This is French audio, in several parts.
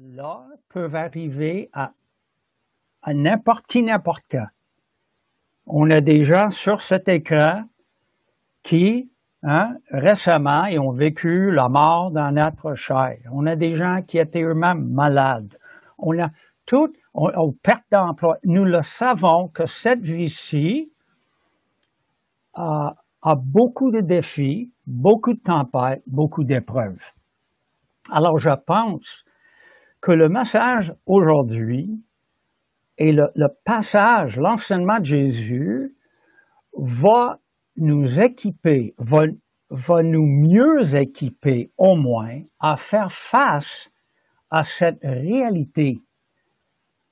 là peuvent arriver à n'importe qui, n'importe quand. On a des gens sur cet écran qui, récemment, ils ont vécu la mort dans notre chair. On a des gens qui étaient eux-mêmes malades. On a tout, on perte d'emploi. Nous le savons que cette vie-ci a beaucoup de défis, beaucoup de tempêtes, beaucoup d'épreuves. Alors, je pense que le message aujourd'hui et le passage, l'enseignement de Jésus va nous équiper, va nous mieux équiper au moins à faire face à cette réalité.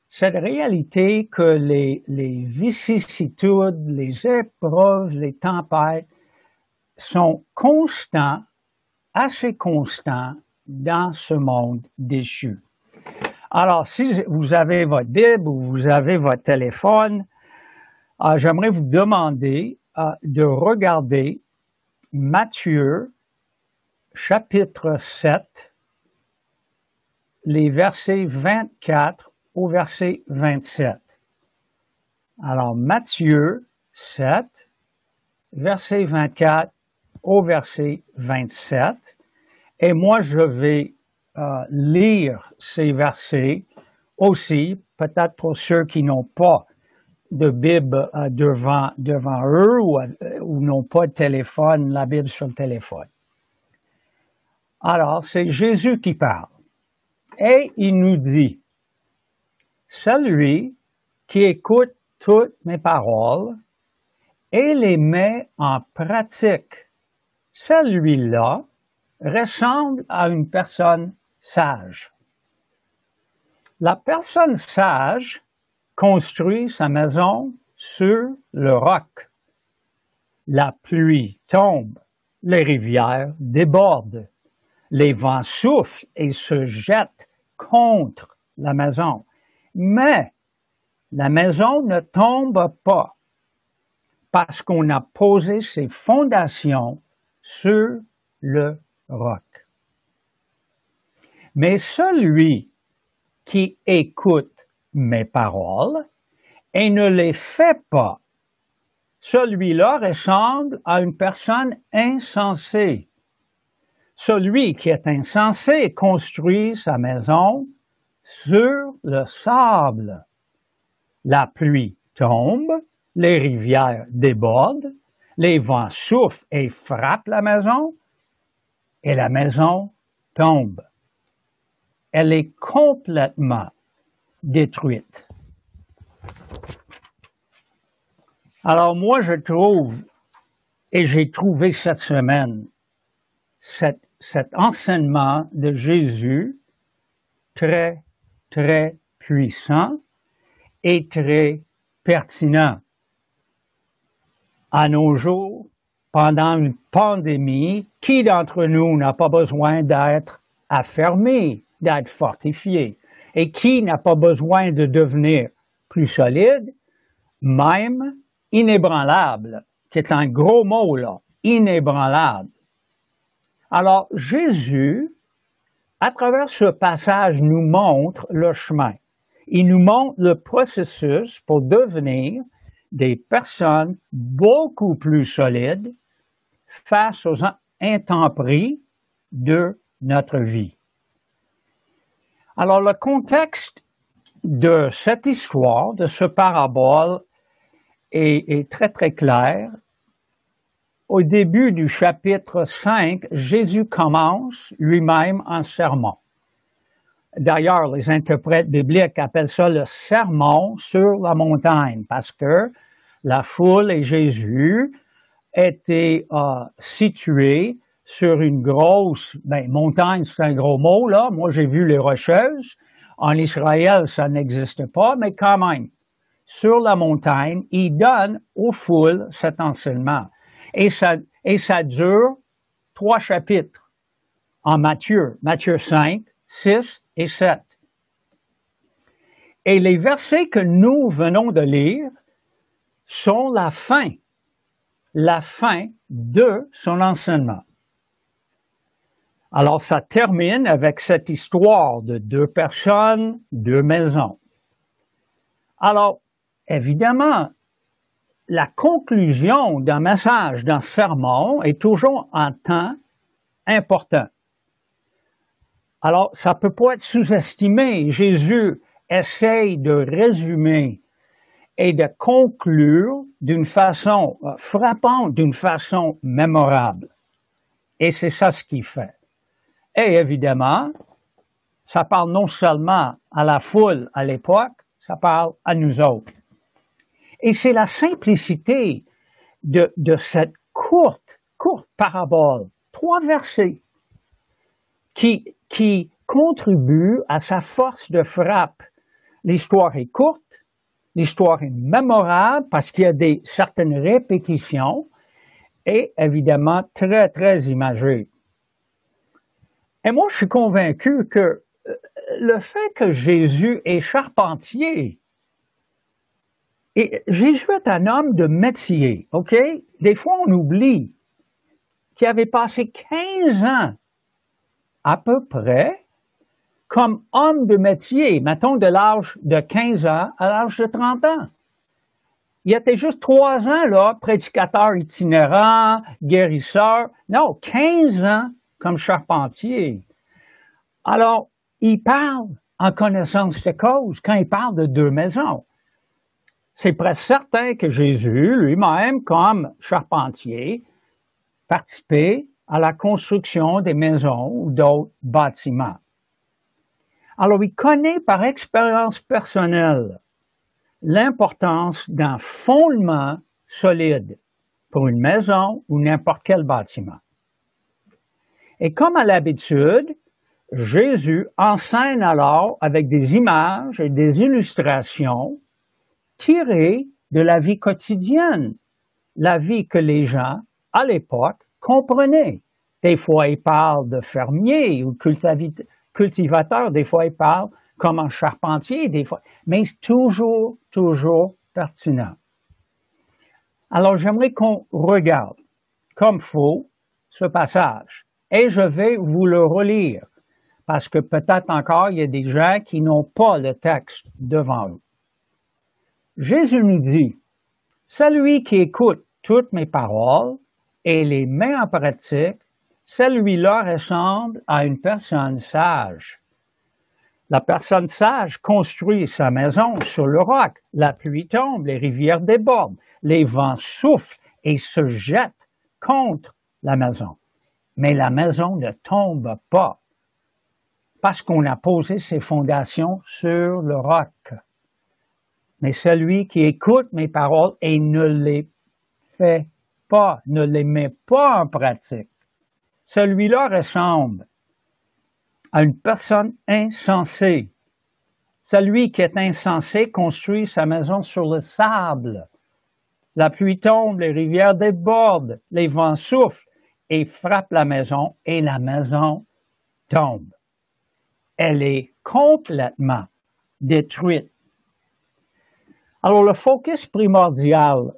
Cette réalité que les vicissitudes, les épreuves, les tempêtes sont constants, assez constants dans ce monde déchu. Alors, si vous avez votre Bible ou vous avez votre téléphone, j'aimerais vous demander de regarder Matthieu, chapitre 7, les versets 24 au verset 27. Alors, Matthieu 7, verset 24 au verset 27. Et moi, je vais lire ces versets aussi, peut-être pour ceux qui n'ont pas de Bible devant eux ou n'ont pas de téléphone, la Bible sur le téléphone. Alors, c'est Jésus qui parle. Et il nous dit, « Celui qui écoute toutes mes paroles et les met en pratique, celui-là ressemble à une personne sage. » La personne sage construit sa maison sur le roc. La pluie tombe, les rivières débordent, les vents soufflent et se jettent contre la maison. Mais la maison ne tombe pas parce qu'on a posé ses fondations sur le roc. Mais celui qui écoute mes paroles et ne les fait pas, celui-là ressemble à une personne insensée. Celui qui est insensé construit sa maison sur le sable. La pluie tombe, les rivières débordent, les vents soufflent et frappent la maison, et la maison tombe. Elle est complètement détruite. Alors moi, je trouve, et j'ai trouvé cette semaine, cet enseignement de Jésus très, très puissant et très pertinent. À nos jours, pendant une pandémie, qui d'entre nous n'a pas besoin d'être affermé, d'être fortifié? Et qui n'a pas besoin de devenir plus solide, même inébranlable, qui est un gros mot là, inébranlable. Alors, Jésus, à travers ce passage, nous montre le chemin. Il nous montre le processus pour devenir des personnes beaucoup plus solides face aux intempéries de notre vie. Alors, le contexte de cette histoire, de ce parabole, est très, très clair. Au début du chapitre 5, Jésus commence lui-même un sermon. D'ailleurs, les interprètes bibliques appellent ça le sermon sur la montagne parce que la foule et Jésus étaient situés sur une grosse, montagne, c'est un gros mot, là. Moi, j'ai vu les Rocheuses. En Israël, ça n'existe pas, mais quand même, sur la montagne, il donne aux foules cet enseignement. Et ça dure 3 chapitres en Matthieu. Matthieu 5, 6 et 7. Et les versets que nous venons de lire sont la fin de son enseignement. Alors, ça termine avec cette histoire de deux personnes, deux maisons. Alors, évidemment, la conclusion d'un message, d'un sermon est toujours un temps important. Alors, ça ne peut pas être sous-estimé. Jésus essaye de résumer et de conclure d'une façon frappante, d'une façon mémorable. Et c'est ça ce qu'il fait. Et évidemment, ça parle non seulement à la foule à l'époque, ça parle à nous autres. Et c'est la simplicité de cette courte parabole, 3 versets, qui contribue à sa force de frappe. L'histoire est courte, l'histoire est mémorable parce qu'il y a certaines répétitions et évidemment très, très imagée. Et moi, je suis convaincu que le fait que Jésus est charpentier, et Jésus est un homme de métier, OK? Des fois, on oublie qu'il avait passé 15 ans à peu près comme homme de métier, mettons de l'âge de 15 ans à l'âge de 30 ans. Il était juste 3 ans, là, prédicateur itinérant, guérisseur. Non, 15 ans comme charpentier. Alors, il parle en connaissance de cause quand il parle de 2 maisons. C'est presque certain que Jésus, lui-même, comme charpentier, participait à la construction des maisons ou d'autres bâtiments. Alors, il connaît par expérience personnelle l'importance d'un fondement solide pour une maison ou n'importe quel bâtiment. Et comme à l'habitude, Jésus enseigne alors avec des images et des illustrations tirées de la vie quotidienne, la vie que les gens, à l'époque, comprenaient. Des fois, il parle de fermier ou cultivateur, des fois, il parle comme un charpentier, des fois, mais c'est toujours pertinent. Alors, j'aimerais qu'on regarde comme faut ce passage et je vais vous le relire parce que peut-être encore il y a des gens qui n'ont pas le texte devant eux. Jésus nous dit, « Celui qui écoute toutes mes paroles et les met en pratique, celui-là ressemble à une personne sage. La personne sage construit sa maison sur le roc. La pluie tombe, les rivières débordent, les vents soufflent et se jettent contre la maison. Mais la maison ne tombe pas parce qu'on a posé ses fondations sur le roc. Mais celui qui écoute mes paroles et ne les fait pas, ne les met pas en pratique, celui-là ressemble à une personne insensée. Celui qui est insensé construit sa maison sur le sable. La pluie tombe, les rivières débordent, les vents soufflent et frappent la maison et la maison tombe. Elle est complètement détruite. Alors, le focus primordial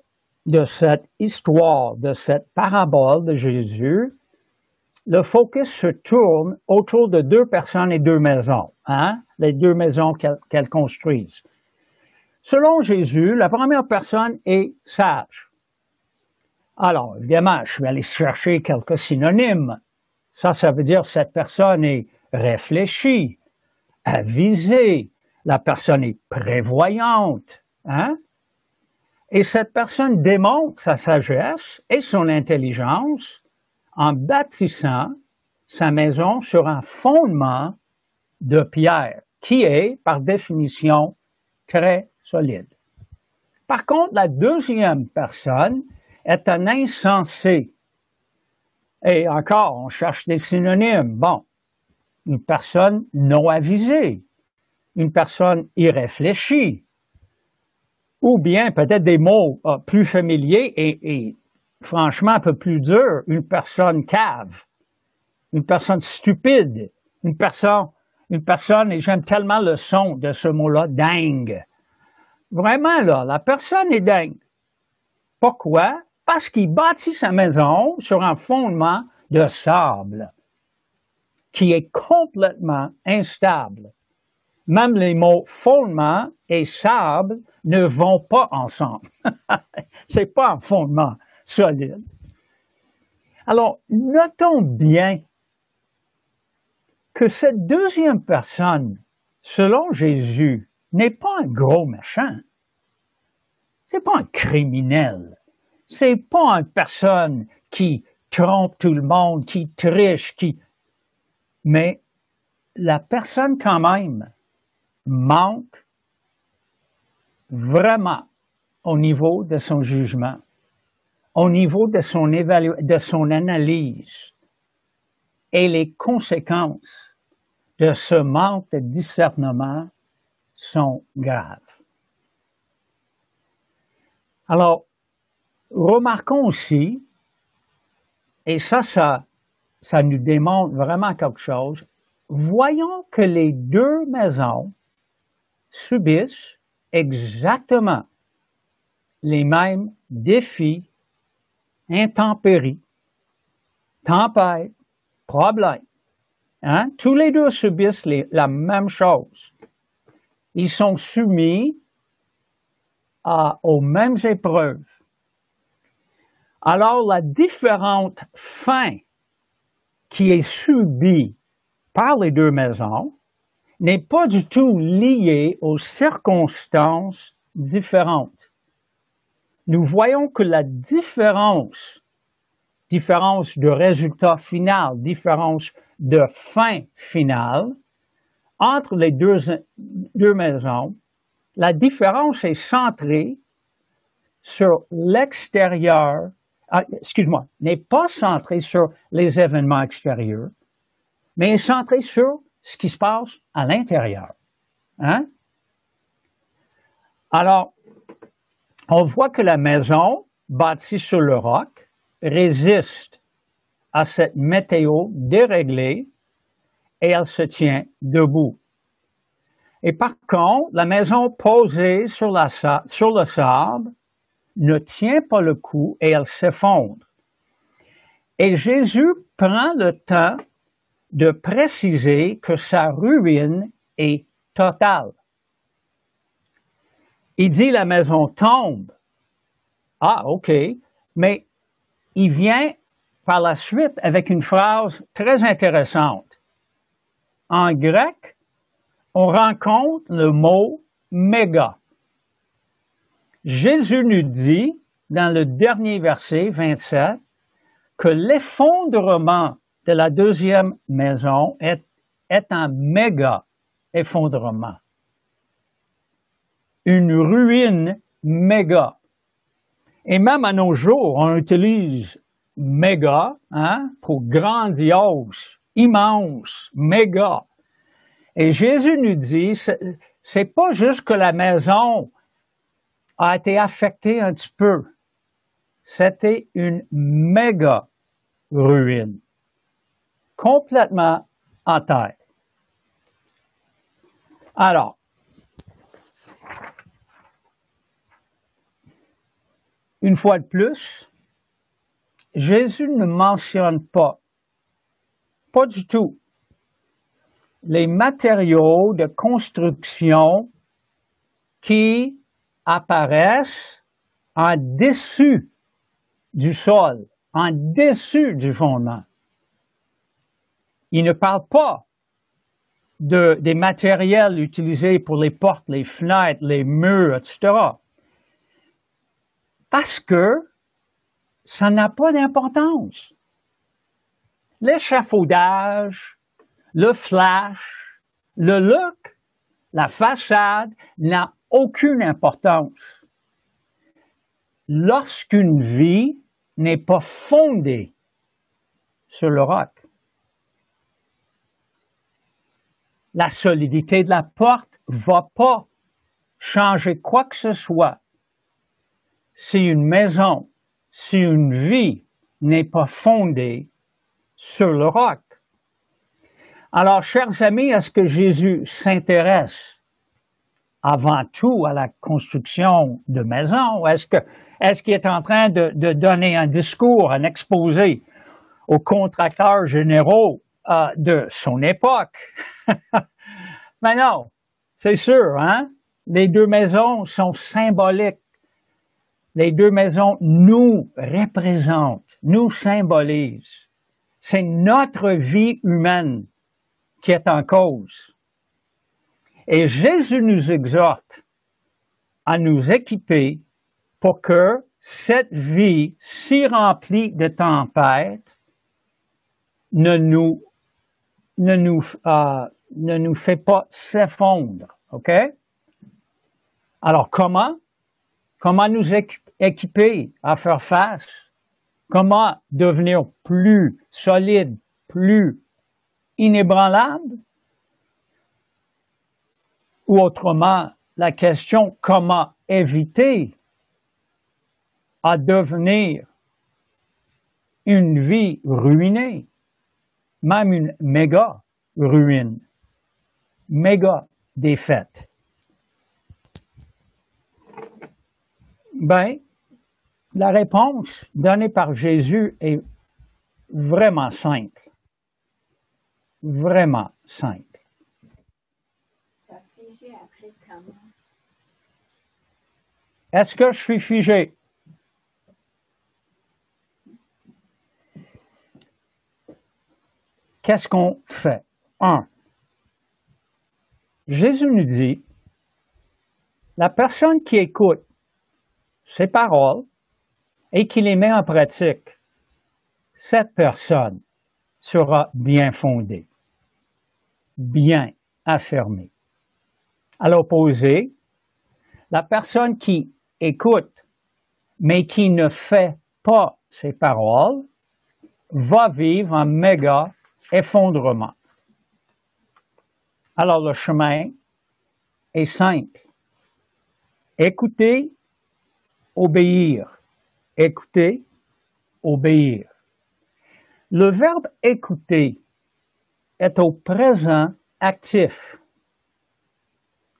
de cette histoire, de cette parabole de Jésus, le focus se tourne autour de 2 personnes et 2 maisons, hein? Les 2 maisons qu'elles construisent. Selon Jésus, la première personne est sage. Alors, évidemment, je suis allé chercher quelques synonymes. Ça veut dire que cette personne est réfléchie, avisée, la personne est prévoyante, hein? Et cette personne démontre sa sagesse et son intelligence en bâtissant sa maison sur un fondement de pierre, qui est, par définition, très solide. Par contre, la deuxième personne est un insensé. Et encore, on cherche des synonymes. Bon, une personne non avisée, une personne irréfléchie, ou bien peut-être des mots plus familiers et franchement un peu plus durs, une personne cave, une personne stupide, une personne, et j'aime tellement le son de ce mot-là, dingue. Vraiment, là, la personne est dingue. Pourquoi? Parce qu'il bâtit sa maison sur un fondement de sable. qui est complètement instable. Même les mots fondement et sable ne vont pas ensemble. C'est pas un fondement solide. Alors, notons bien que cette deuxième personne, selon Jésus, n'est pas un gros méchant. C'est pas un criminel. C'est pas une personne qui trompe tout le monde, qui triche, mais la personne quand même manque vraiment au niveau de son jugement, au niveau de son analyse. Et les conséquences de ce manque de discernement sont graves. Alors, remarquons aussi, et ça nous démontre vraiment quelque chose, voyons que les deux maisons subissent exactement les mêmes défis, intempéries, tempêtes, problèmes. Hein? Tous les deux subissent la même chose. Ils sont soumis aux mêmes épreuves. Alors, la différente fin qui est subie par les deux maisons n'est pas du tout liée aux circonstances différentes. Nous voyons que la différence de résultat final, différence de fin finale, entre les deux maisons, la différence est centrée sur l'extérieur, n'est pas centrée sur les événements extérieurs, mais est centrée sur ce qui se passe à l'intérieur. Hein? Alors, on voit que la maison bâtie sur le roc résiste à cette météo déréglée et elle se tient debout. Et par contre, la maison posée sur le sable ne tient pas le coup et elle s'effondre. Et Jésus prend le temps de préciser que sa ruine est totale. Il dit la maison tombe. Ah, OK. Mais il vient par la suite avec une phrase très intéressante. En grec, on rencontre le mot méga. Jésus nous dit, dans le dernier verset 27, que l'effondrement de la deuxième maison est un méga effondrement. Une ruine méga. Et même à nos jours, on utilise méga pour grandiose, immense, méga. Et Jésus nous dit, c'est pas juste que la maison a été affectée un petit peu. C'était une méga ruine, complètement en terre. Alors, une fois de plus, Jésus ne mentionne pas du tout, les matériaux de construction qui apparaissent en dessus du sol, en dessus du fondement. Il ne parle pas des matériels utilisés pour les portes, les fenêtres, les murs, etc. Parce que ça n'a pas d'importance. L'échafaudage, le flash, le look, la façade n'a aucune importance. Lorsqu'une vie n'est pas fondée sur le roc, la solidité de la porte ne va pas changer quoi que ce soit. Si une maison, si une vie n'est pas fondée sur le roc. Alors, chers amis, est-ce que Jésus s'intéresse avant tout à la construction de maisons? Est-ce qu'il est en train de donner un discours, un exposé aux contracteurs généraux de son époque. Mais non, c'est sûr, hein? Les deux maisons sont symboliques. Les deux maisons nous représentent, nous symbolisent. C'est notre vie humaine qui est en cause. Et Jésus nous exhorte à nous équiper pour que cette vie si remplie de tempêtes ne nous fait pas s'effondrer, OK? Alors, comment nous équiper à faire face? Comment devenir plus solide, plus inébranlable? Ou autrement, la question, comment éviter à devenir une vie ruinée, même une méga ruine, méga défaite? Ben, la réponse donnée par Jésus est vraiment simple. Vraiment simple. Est-ce que je suis figé? Qu'est-ce qu'on fait? 1. Jésus nous dit, la personne qui écoute ces paroles et qui les met en pratique, cette personne sera bien fondée, bien affirmée. À l'opposé, la personne qui écoute, mais qui ne fait pas ces paroles, va vivre un méga effondrement. Alors le chemin est simple. Écouter, obéir. Écouter, obéir. Le verbe écouter est au présent actif.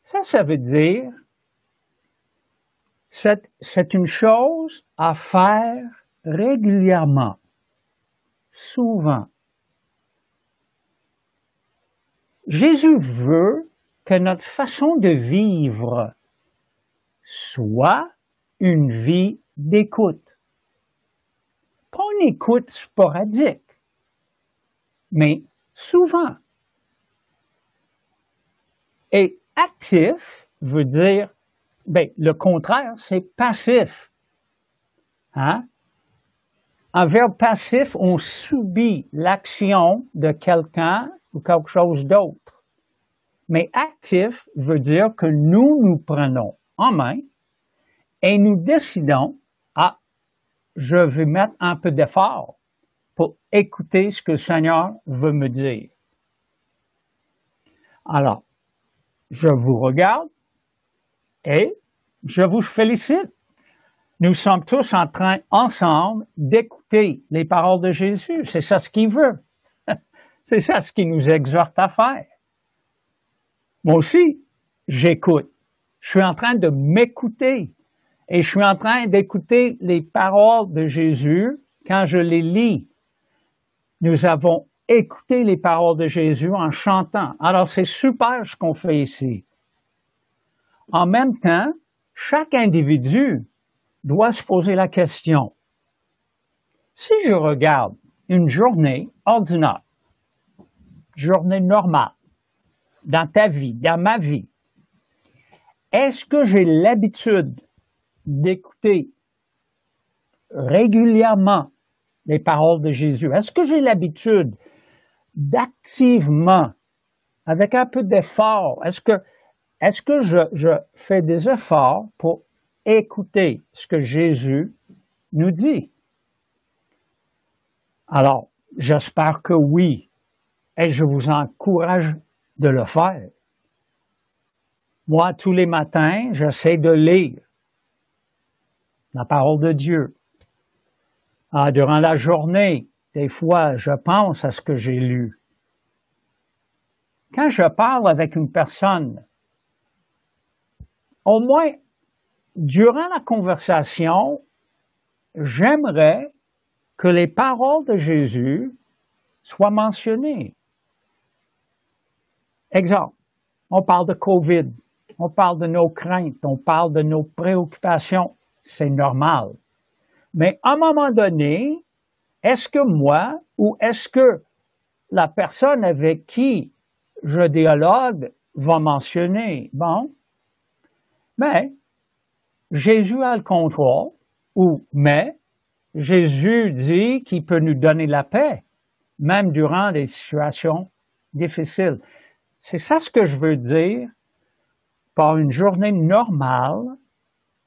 Ça veut dire c'est une chose à faire régulièrement, souvent. Jésus veut que notre façon de vivre soit une vie d'écoute. Pas une écoute sporadique, mais souvent. Et actif veut dire, le contraire, c'est passif. Hein? En verbe passif, on subit l'action de quelqu'un ou quelque chose d'autre. Mais actif veut dire que nous prenons en main et nous décidons, je vais mettre un peu d'effort pour écouter ce que le Seigneur veut me dire. Alors, je vous regarde et je vous félicite. Nous sommes tous en train, ensemble, d'écouter les paroles de Jésus. C'est ça ce qu'il veut. C'est ça ce qu'il nous exhorte à faire. Moi aussi, j'écoute. Je suis en train de m'écouter. Et je suis en train d'écouter les paroles de Jésus quand je les lis. Nous avons écouté les paroles de Jésus en chantant. Alors, c'est super ce qu'on fait ici. En même temps, chaque individu doit se poser la question. Si je regarde une journée ordinaire, journée normale, dans ta vie, dans ma vie, est-ce que j'ai l'habitude d'écouter régulièrement les paroles de Jésus? Est-ce que j'ai l'habitude d'activement, avec un peu d'effort, est-ce que je fais des efforts pour écouter ce que Jésus nous dit? Alors, j'espère que oui, et je vous encourage de le faire. Moi, tous les matins, j'essaie de lire la parole de Dieu. Durant la journée, des fois, je pense à ce que j'ai lu. Quand je parle avec une personne, au moins, durant la conversation, j'aimerais que les paroles de Jésus soient mentionnées. Exemple, on parle de COVID, on parle de nos craintes, on parle de nos préoccupations. C'est normal. Mais à un moment donné, est-ce que moi ou est-ce que la personne avec qui je dialogue va mentionner, bon, mais Jésus a le contrôle, ou mais Jésus dit qu'il peut nous donner la paix, même durant des situations difficiles. C'est ça ce que je veux dire par une journée normale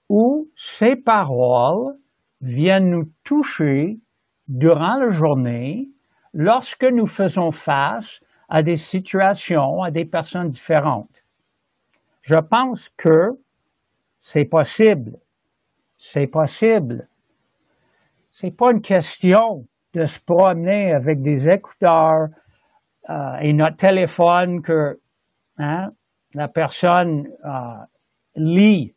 où ces paroles viennent nous toucher durant la journée lorsque nous faisons face à des situations, à des personnes différentes. Je pense que c'est possible. C'est possible. C'est pas une question de se promener avec des écouteurs et notre téléphone que la personne lit,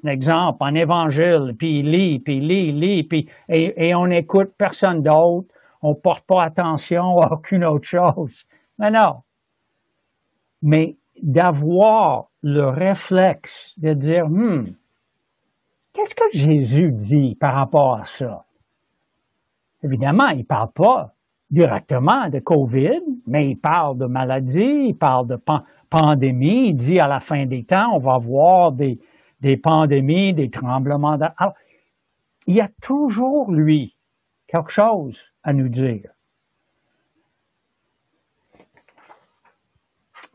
l'exemple, en évangile, puis il lit, et on n'écoute personne d'autre, on ne porte pas attention à aucune autre chose. Mais non. Mais d'avoir le réflexe de dire, qu'est-ce que Jésus dit par rapport à ça? Évidemment, il ne parle pas directement de COVID, mais il parle de maladie, il parle de pandémie, il dit à la fin des temps, on va avoir des pandémies, des tremblements de terre. Alors, il y a toujours, lui, quelque chose à nous dire.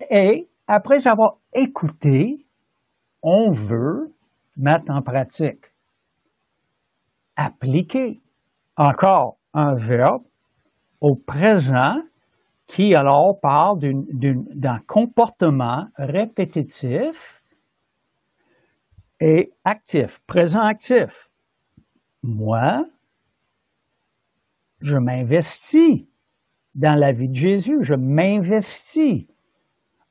Et après avoir écouté, on veut mettre en pratique. Appliquer. Encore un verbe au présent qui alors parle d'un comportement répétitif et actif, présent actif. Moi, je m'investis dans la vie de Jésus, je m'investis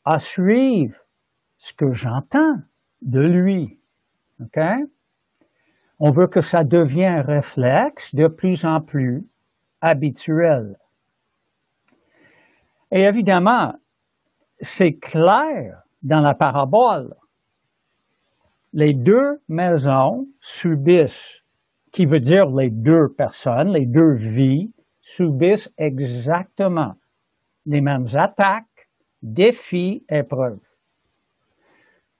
à suivre ce que j'entends de lui. OK? On veut que ça devienne un réflexe de plus en plus habituel. Et évidemment, c'est clair dans la parabole. Les deux maisons subissent, qui veut dire les deux personnes, les deux vies, subissent exactement les mêmes attaques, défis, épreuves.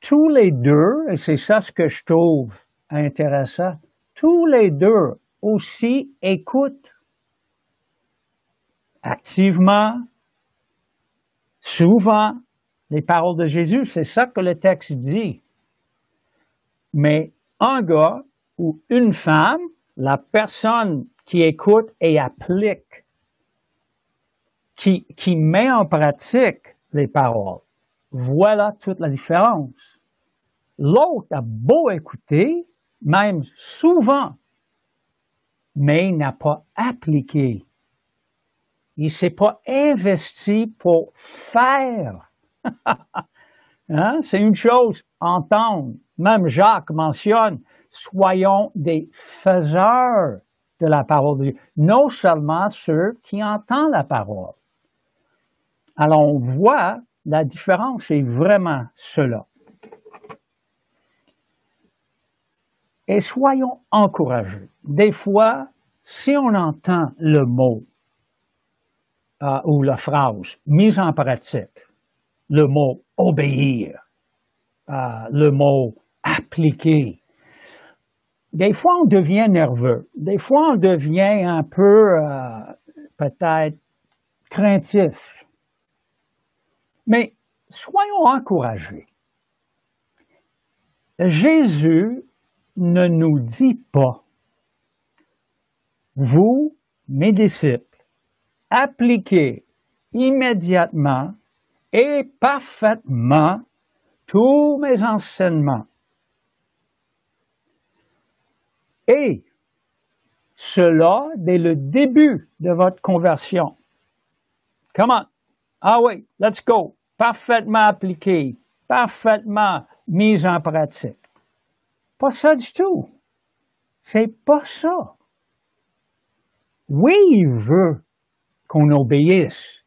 Tous les deux, et c'est ça ce que je trouve intéressant, tous les deux aussi écoutent activement, souvent, les paroles de Jésus. C'est ça que le texte dit. Mais un gars ou une femme, la personne qui écoute et applique, qui met en pratique les paroles, voilà toute la différence. L'autre a beau écouter, même souvent, mais il n'a pas appliqué. Il ne s'est pas investi pour faire. Hein? C'est une chose, entendre. Même Jacques mentionne, soyons des faiseurs de la parole de Dieu, non seulement ceux qui entendent la parole. Alors on voit la différence, c'est vraiment cela. Et soyons encouragés. Des fois, si on entend le mot ou la phrase mise en pratique, le mot obéir, le mot appliquer, des fois on devient nerveux, des fois on devient un peu peut-être craintif. Mais soyons encouragés. Jésus ne nous dit pas, vous, mes disciples, appliquez immédiatement et parfaitement tous mes enseignements. Et cela dès le début de votre conversion. Come on. Ah oui, let's go. Parfaitement appliqué, parfaitement mis en pratique. Pas ça du tout. C'est pas ça. Oui, il veut qu'on obéisse,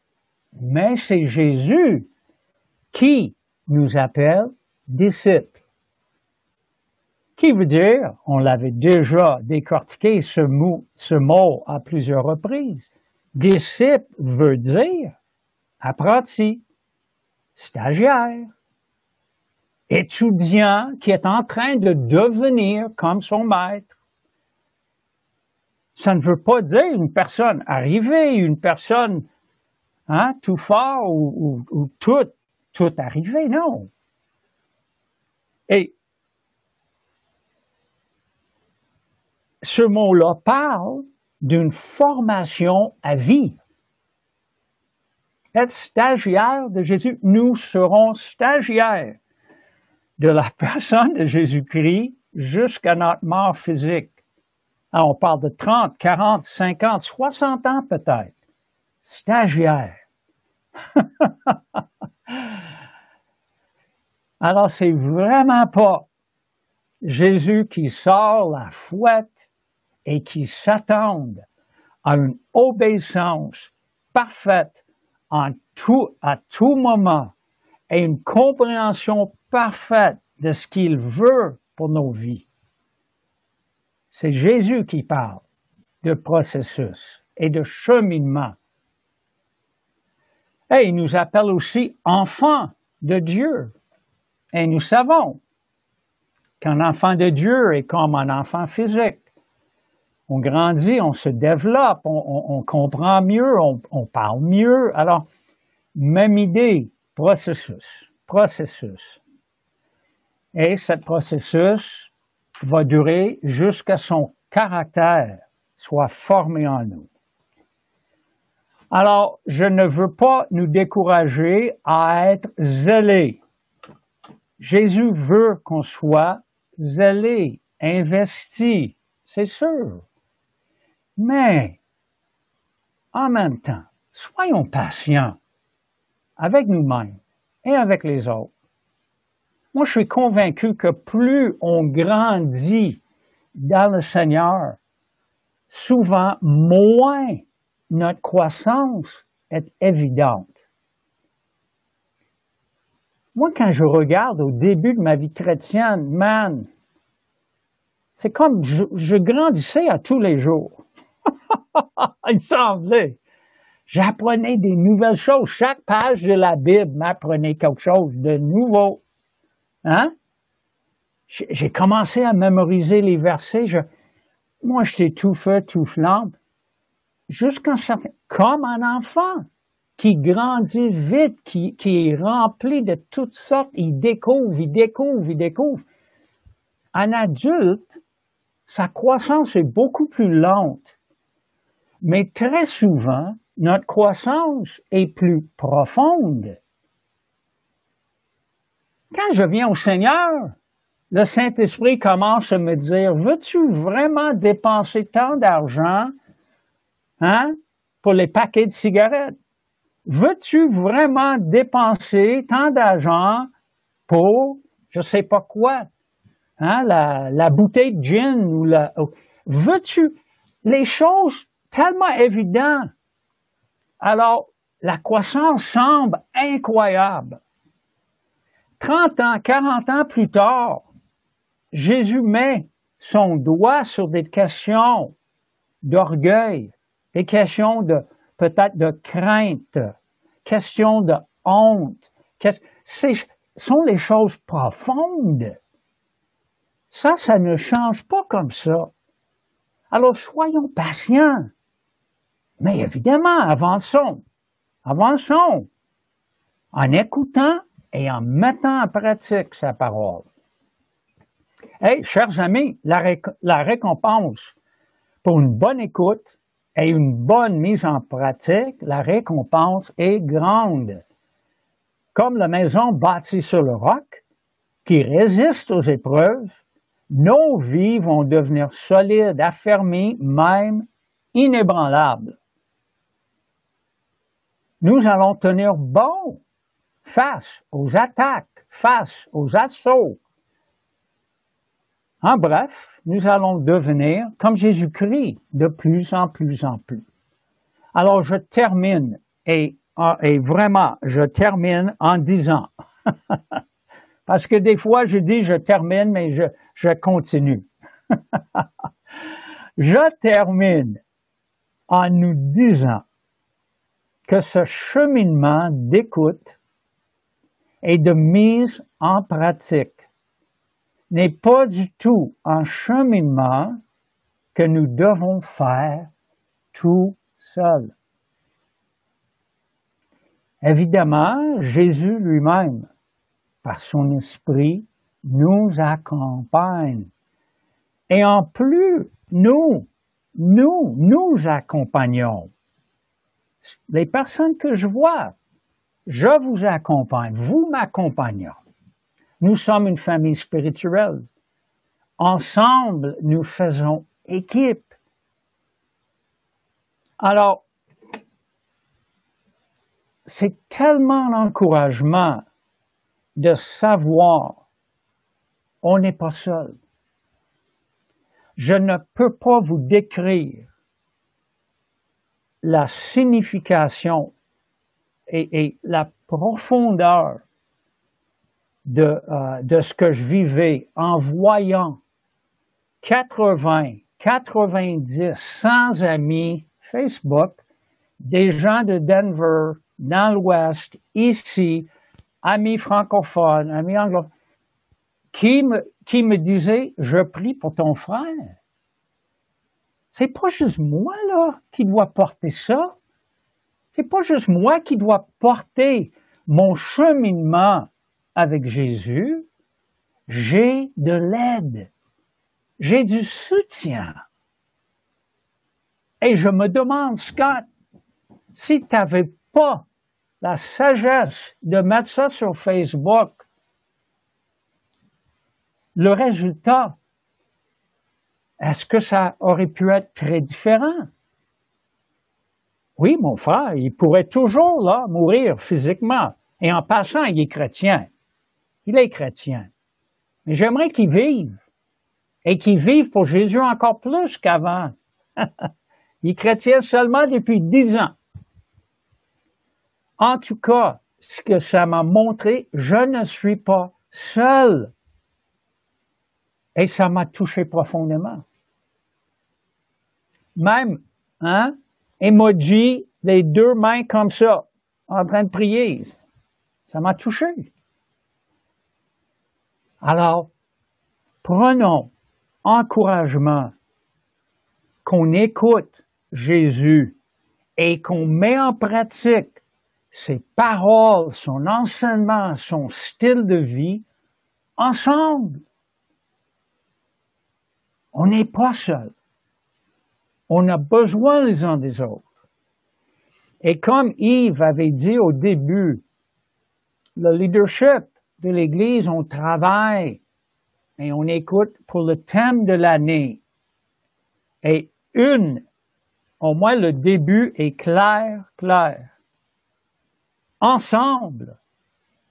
mais c'est Jésus qui nous appelle disciples. Qui veut dire, on l'avait déjà décortiqué ce mot à plusieurs reprises, disciple veut dire apprenti, stagiaire, étudiant qui est en train de devenir comme son maître. Ça ne veut pas dire une personne arrivée, une personne tout fort ou tout arrivé, non. Et ce mot-là parle d'une formation à vie. Être stagiaire de Jésus, nous serons stagiaires de la personne de Jésus-Christ jusqu'à notre mort physique. Alors, on parle de 30, 40, 50, 60 ans peut-être. Stagiaire. Alors, c'est vraiment pas Jésus qui sort la fouette et qui s'attend à une obéissance parfaite à tout moment et une compréhension parfaite de ce qu'il veut pour nos vies. C'est Jésus qui parle de processus et de cheminement. Et il nous appelle aussi enfants de Dieu. Et nous savons qu'un enfant de Dieu est comme un enfant physique. On grandit, on se développe, on comprend mieux, on parle mieux. Alors, même idée, processus. Et ce processus va durer jusqu'à son caractère soit formé en nous. Alors, je ne veux pas nous décourager à être zélés. Jésus veut qu'on soit zélés, investis, c'est sûr. Mais, en même temps, soyons patients avec nous-mêmes et avec les autres. Moi, je suis convaincu que plus on grandit dans le Seigneur, souvent moins notre croissance est évidente. Moi, quand je regarde au début de ma vie chrétienne, c'est comme je grandissais à tous les jours. Il semblait. J'apprenais des nouvelles choses. Chaque page de la Bible m'apprenait quelque chose de nouveau. J'ai commencé à mémoriser les versets. Moi, j'étais tout feu, tout flamme. Jusqu'à un certain... Comme un enfant qui grandit vite, qui est rempli de toutes sortes. Il découvre. Un adulte, sa croissance est beaucoup plus lente. Mais très souvent, notre croissance est plus profonde. Quand je viens au Seigneur, le Saint-Esprit commence à me dire, veux-tu vraiment dépenser tant d'argent pour les paquets de cigarettes? Veux-tu vraiment dépenser tant d'argent pour, je ne sais pas quoi, la bouteille de gin ou veux-tu les choses tellement évidentes? Alors, la croissance semble incroyable. 30 ans, 40 ans plus tard, Jésus met son doigt sur des questions d'orgueil, des questions peut-être de crainte, questions de honte. Ce sont les choses profondes. Ça ne change pas comme ça. Alors, soyons patients. Mais évidemment, avançons en écoutant et en mettant en pratique sa parole. Hey, chers amis, la récompense pour une bonne écoute et une bonne mise en pratique, la récompense est grande. Comme la maison bâtie sur le roc, qui résiste aux épreuves, nos vies vont devenir solides, affermies, même inébranlables. Nous allons tenir bon face aux attaques, face aux assauts. En bref, nous allons devenir, comme Jésus-Christ, de plus en plus en plus. Alors, je termine et et vraiment, je termine en disant, parce que des fois je dis je termine, mais je continue. Je termine en nous disant que ce cheminement d'écoute et de mise en pratique n'est pas du tout un cheminement que nous devons faire tout seuls. Évidemment, Jésus lui-même, par son esprit, nous accompagne. Et en plus, nous accompagnons. Les personnes que je vois, je vous accompagne, vous m'accompagnez. Nous sommes une famille spirituelle. Ensemble, nous faisons équipe. Alors, c'est tellement d'encouragement de savoir on n'est pas seul. Je ne peux pas vous décrire la signification et la profondeur de ce que je vivais en voyant 80, 90, 100 amis Facebook, des gens de Denver, dans l'Ouest, ici, amis francophones, amis anglophones, qui me disaient, je prie pour ton frère. C'est pas juste moi, là, qui dois porter ça. C'est pas juste moi qui dois porter mon cheminement avec Jésus. J'ai de l'aide. J'ai du soutien. Et je me demande, Scott, si tu n'avais pas la sagesse de mettre ça sur Facebook, le résultat, est-ce que ça aurait pu être très différent? Oui, mon frère, il pourrait toujours là mourir physiquement. Et en passant, il est chrétien. Il est chrétien. Mais j'aimerais qu'il vive. Et qu'il vive pour Jésus encore plus qu'avant. Il est chrétien seulement depuis 10 ans. En tout cas, ce que ça m'a montré, je ne suis pas seul. Et ça m'a touché profondément. Même, emoji, les deux mains comme ça, en train de prier. Ça m'a touché. Alors, prenons encouragement qu'on écoute Jésus et qu'on met en pratique ses paroles, son enseignement, son style de vie ensemble. On n'est pas seul. On a besoin les uns des autres. Et comme Yves avait dit au début, le leadership de l'Église, on travaille et on écoute pour le thème de l'année. Et au moins le début est clair. Ensemble,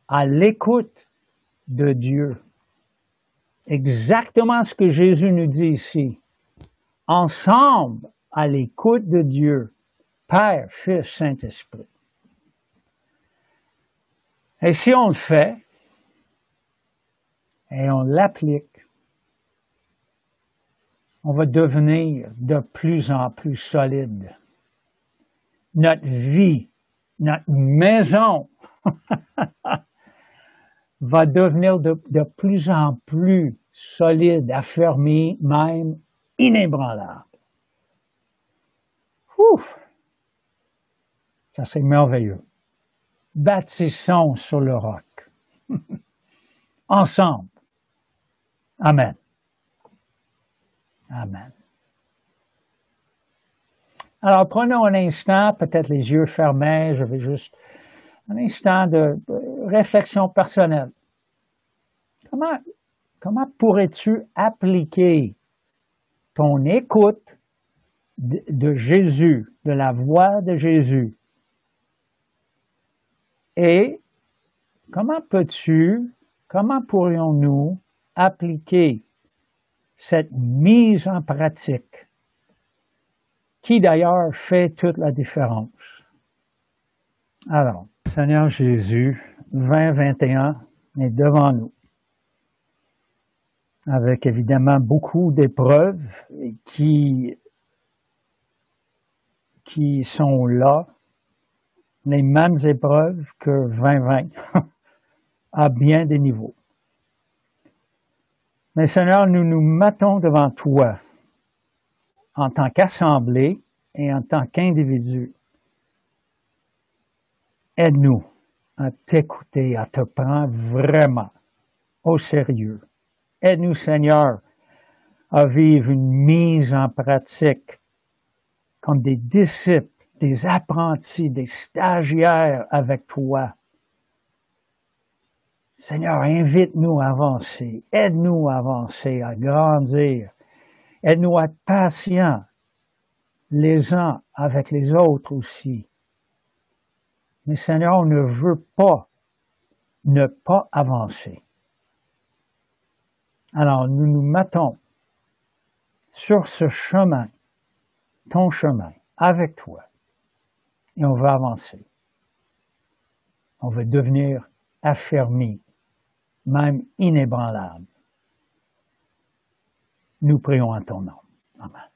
à l'écoute de Dieu. Exactement ce que Jésus nous dit ici. Ensemble, à l'écoute de Dieu, Père, Fils, Saint-Esprit. Et si on le fait, et on l'applique, on va devenir de plus en plus solide. Notre vie, notre maison va devenir de plus en plus solide, affermi, même inébranlable. Ouf! Ça, c'est merveilleux. Bâtissons sur le roc. Ensemble. Amen. Amen. Alors, prenons un instant, peut-être les yeux fermés, je vais juste un instant de réflexion personnelle. Comment pourrais-tu appliquer ton écoute de Jésus, de la voix de Jésus? Et comment pourrions-nous appliquer cette mise en pratique qui d'ailleurs fait toute la différence? Alors, Seigneur Jésus, 2021 est devant nous, avec évidemment beaucoup d'épreuves qui sont là, les mêmes épreuves que 2020 à bien des niveaux. Mais Seigneur, nous nous mettons devant toi en tant qu'assemblée et en tant qu'individu. Aide-nous à t'écouter, à te prendre vraiment au sérieux. Aide-nous, Seigneur, à vivre une mise en pratique comme des disciples, des apprentis, des stagiaires avec toi. Seigneur, invite-nous à avancer. Aide-nous à avancer, à grandir. Aide-nous à être patients les uns avec les autres aussi. Mais Seigneur, on ne veut pas ne pas avancer. Alors, nous nous mettons sur ce chemin, ton chemin, avec toi, et on va avancer. On va devenir affermis, même inébranlables. Nous prions en ton nom. Amen.